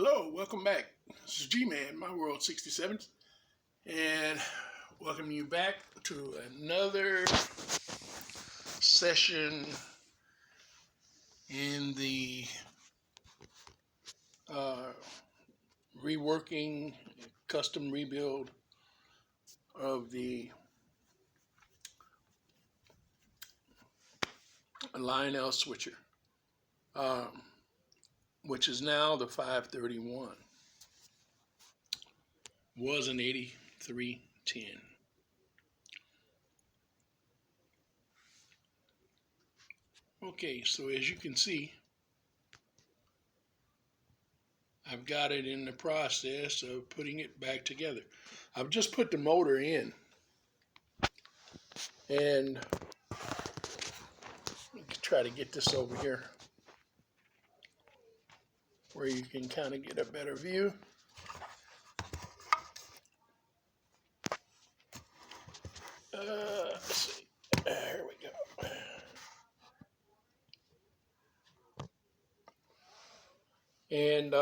Hello, welcome back. This is G-Man, My World 67, and welcome you back to another session in the reworking, custom rebuild of the Lionel switcher, which is now the 531. Was an 8310. Okay, so as you can see, I've got it in the process of putting it back together. I've just put the motor in, and try to get this over here where you can kind of get a better view. Let's see. Here we go. And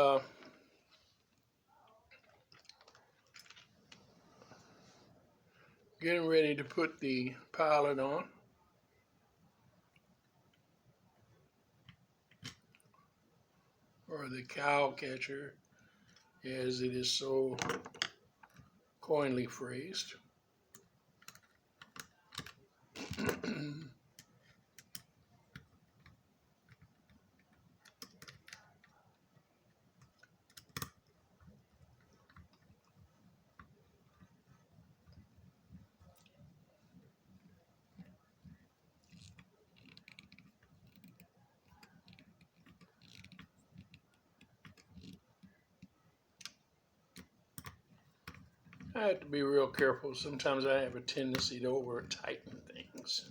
getting ready to put the pilot on. Or the cow catcher, as it is so coinly phrased. I have to be real careful. Sometimes I have a tendency to over tighten things.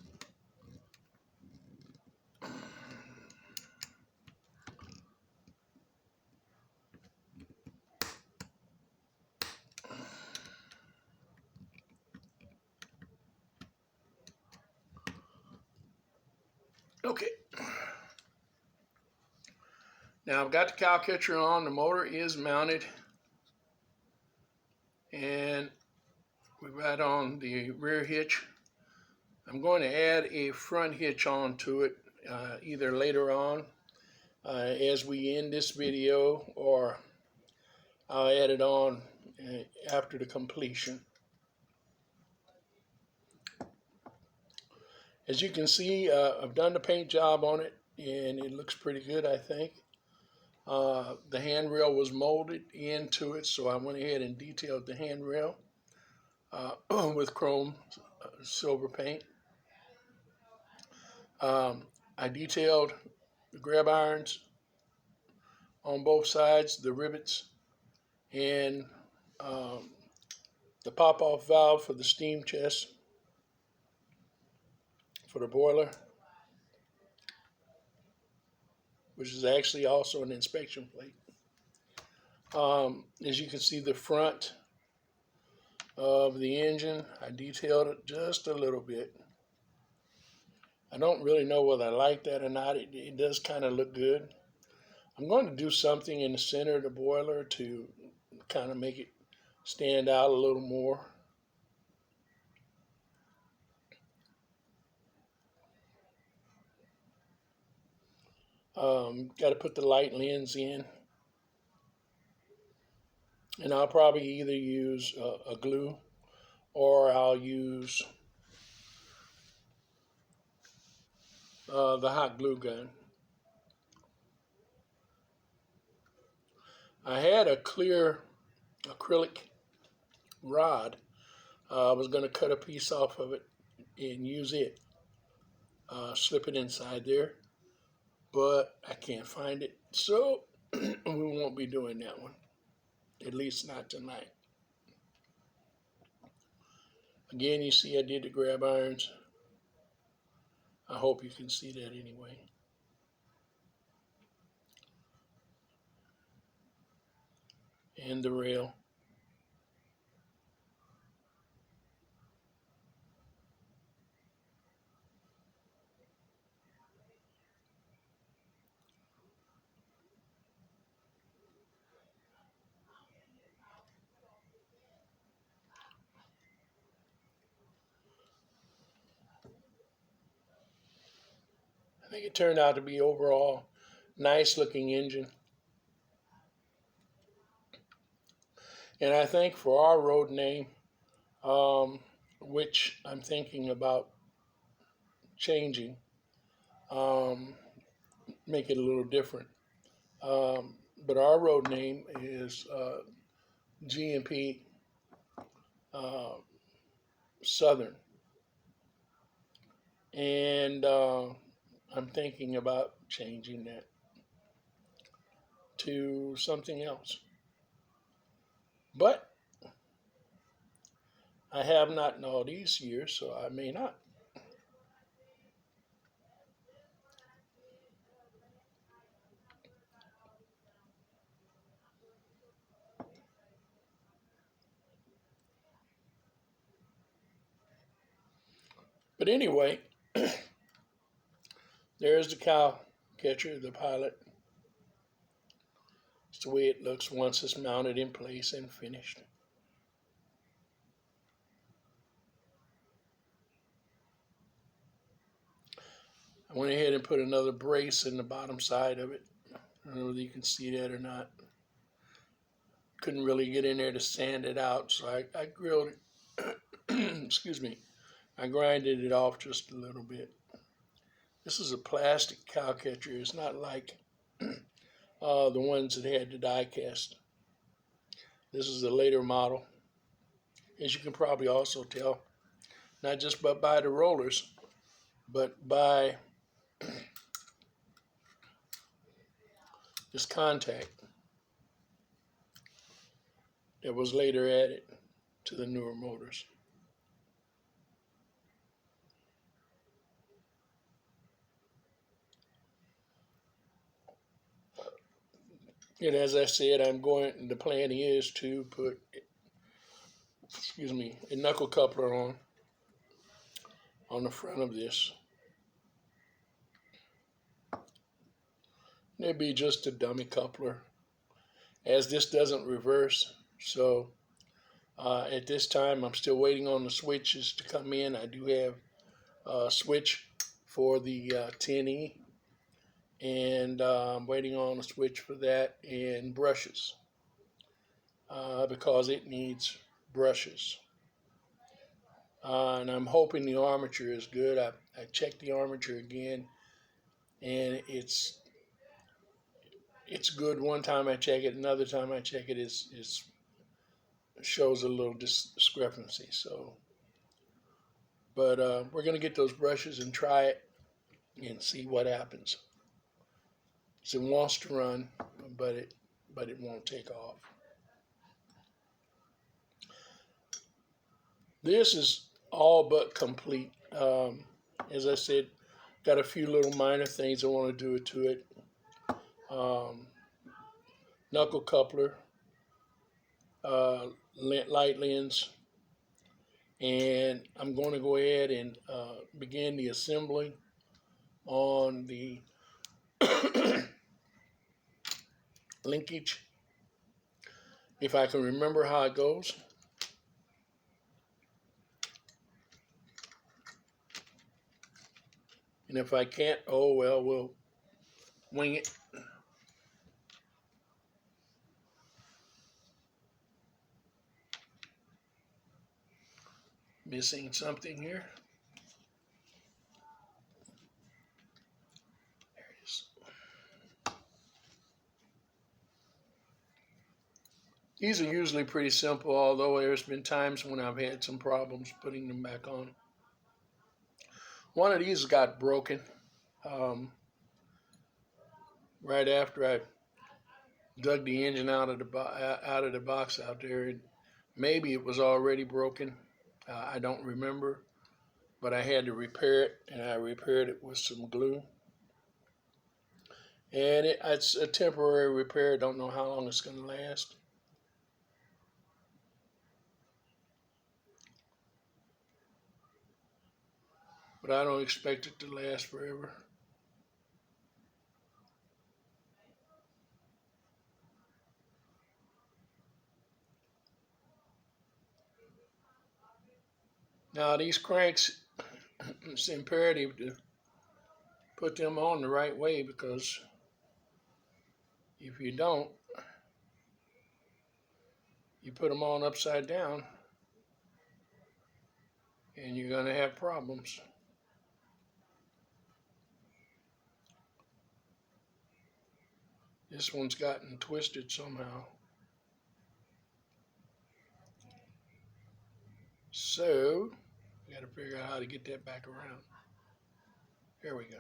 Okay. Now I've got the cow catcher on. The motor is mounted. And we've got on the rear hitch. I'm going to add a front hitch onto it either later on as we end this video, or I'll add it on after the completion. As you can see, I've done the paint job on it, and it looks pretty good, I think. The handrail was molded into it, so I went ahead and detailed the handrail with chrome silver paint. I detailed the grab irons on both sides, the rivets, and the pop-off valve for the steam chest for the boiler, which is actually also an inspection plate. As you can see, the front of the engine, I detailed it just a little bit. I don't really know whether I like that or not. It does kind of look good. I'm going to do something in the center of the boiler to kind of make it stand out a little more. Got to put the light lens in. And I'll probably either use a glue, or I'll use the hot glue gun. I had a clear acrylic rod. I was going to cut a piece off of it and use it, slip it inside there, but I can't find it, so we won't be doing that one, at least not tonight. Again, you see I did the grab irons. I hope you can see that anyway. And the rail. I think it turned out to be overall nice looking engine. And I think for our road name, which I'm thinking about changing, um, make it a little different. Um, but our road name is G&P uh, Southern. And I'm thinking about changing that to something else. But I have not in all these years, so I may not. But anyway, there's the cow catcher, the pilot. It's the way it looks once it's mounted in place and finished. I went ahead and put another brace in the bottom side of it. I don't know whether you can see that or not. Couldn't really get in there to sand it out, so I grilled it. Excuse me. I grinded it off just a little bit. This is a plastic cow catcher. It's not like the ones that had the die cast. This is a later model. As you can probably also tell, not just by the rollers, but by this contact that was later added to the newer motors. And as I said, the plan is to put, a knuckle coupler on the front of this. And it'd be just a dummy coupler, as this doesn't reverse. So at this time, I'm still waiting on the switches to come in. I do have a switch for the 10E, and I'm waiting on a switch for that and brushes because it needs brushes. And I'm hoping the armature is good. I checked the armature again, and it's good. One time I check it, another time I check it, it shows a little discrepancy. So, but we're gonna get those brushes and try it and see what happens. So it wants to run, but it won't take off. This is all but complete. As I said, got a few little minor things I want to do to it. Knuckle coupler, light lens, and I'm going to go ahead and begin the assembly on the linkage. If I can remember how it goes. And if I can't, oh well, we'll wing it. Missing something here. There it is. These are usually pretty simple, although there's been times when I've had some problems putting them back on. One of these got broken right after I dug the engine out of the box out there. Maybe it was already broken. I don't remember, but I had to repair it, and I repaired it with some glue. And it's a temporary repair. Don't know how long it's going to last. But I don't expect it to last forever. Now these cranks, it's imperative to put them on the right way, because if you don't, you put them on upside down and you're going to have problems. This one's gotten twisted somehow. So, I got to figure out how to get that back around. There we go.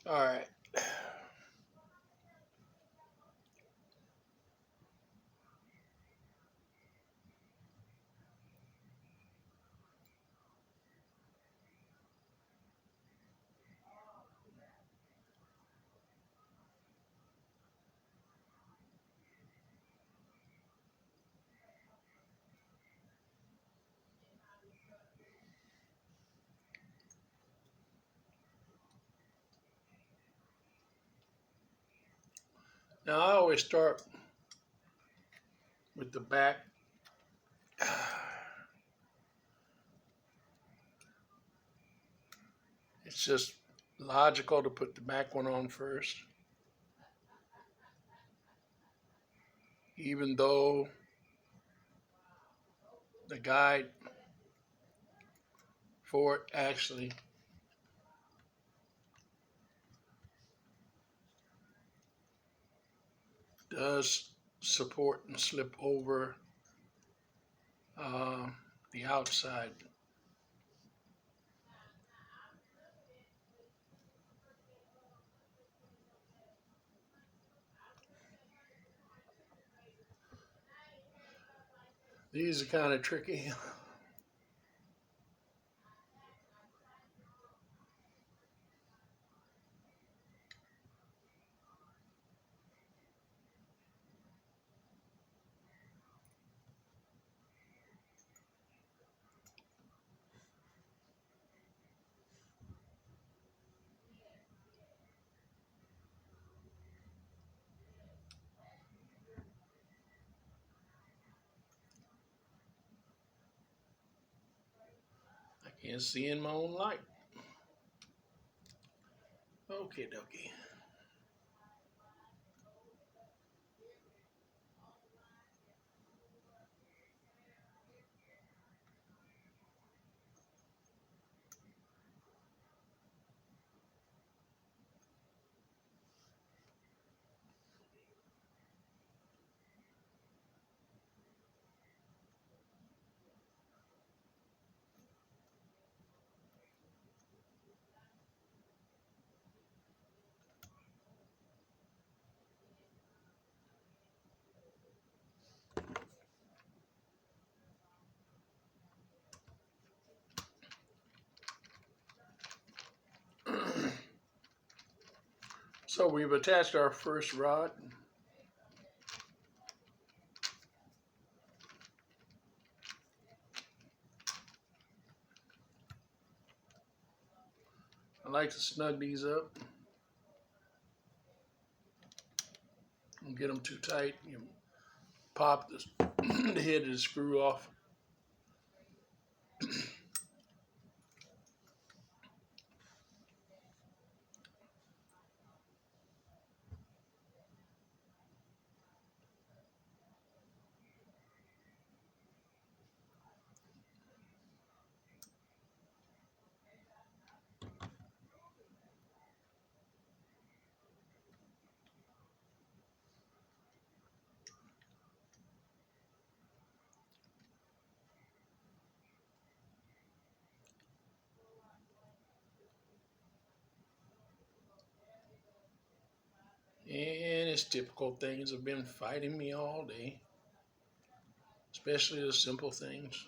All right. Now, I always start with the back. It's just logical to put the back one on first, even though the guide for it actually does support and slip over the outside. These are kind of tricky. I can't see in my own light. Okay, dokie. So we've attached our first rod. I like to snug these up. Don't get them too tight. You pop the head of the screw off. And it's typical, things have been fighting me all day, especially the simple things.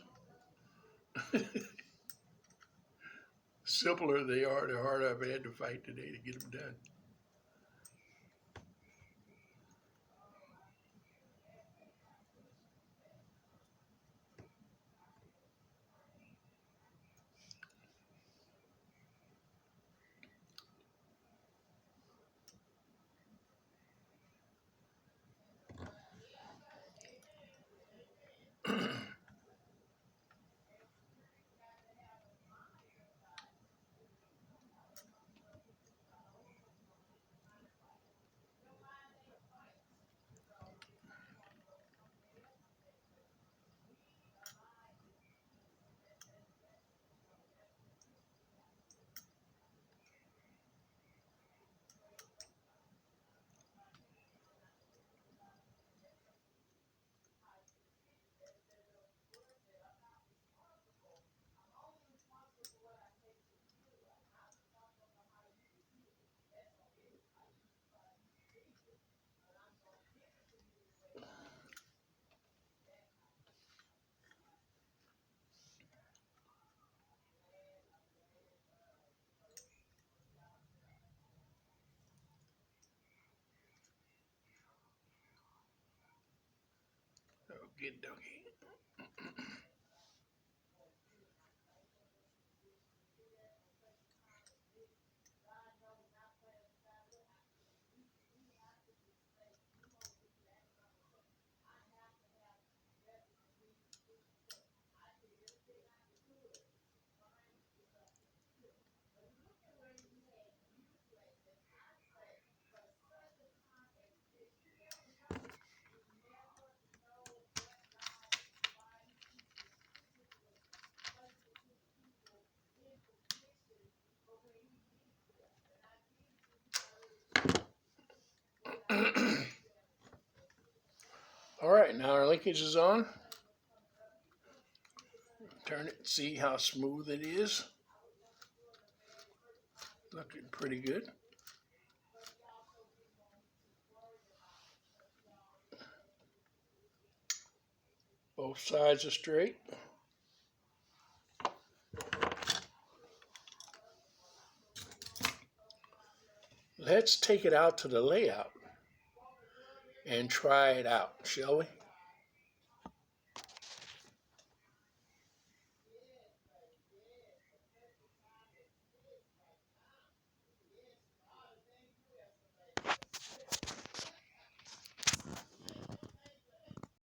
Simpler they are, the harder I've had to fight today to get them done. Get doggy. All right, now our linkage is on. Turn it, see how smooth it is. Looking pretty good. Both sides are straight. Let's take it out to the layout and try it out, shall we?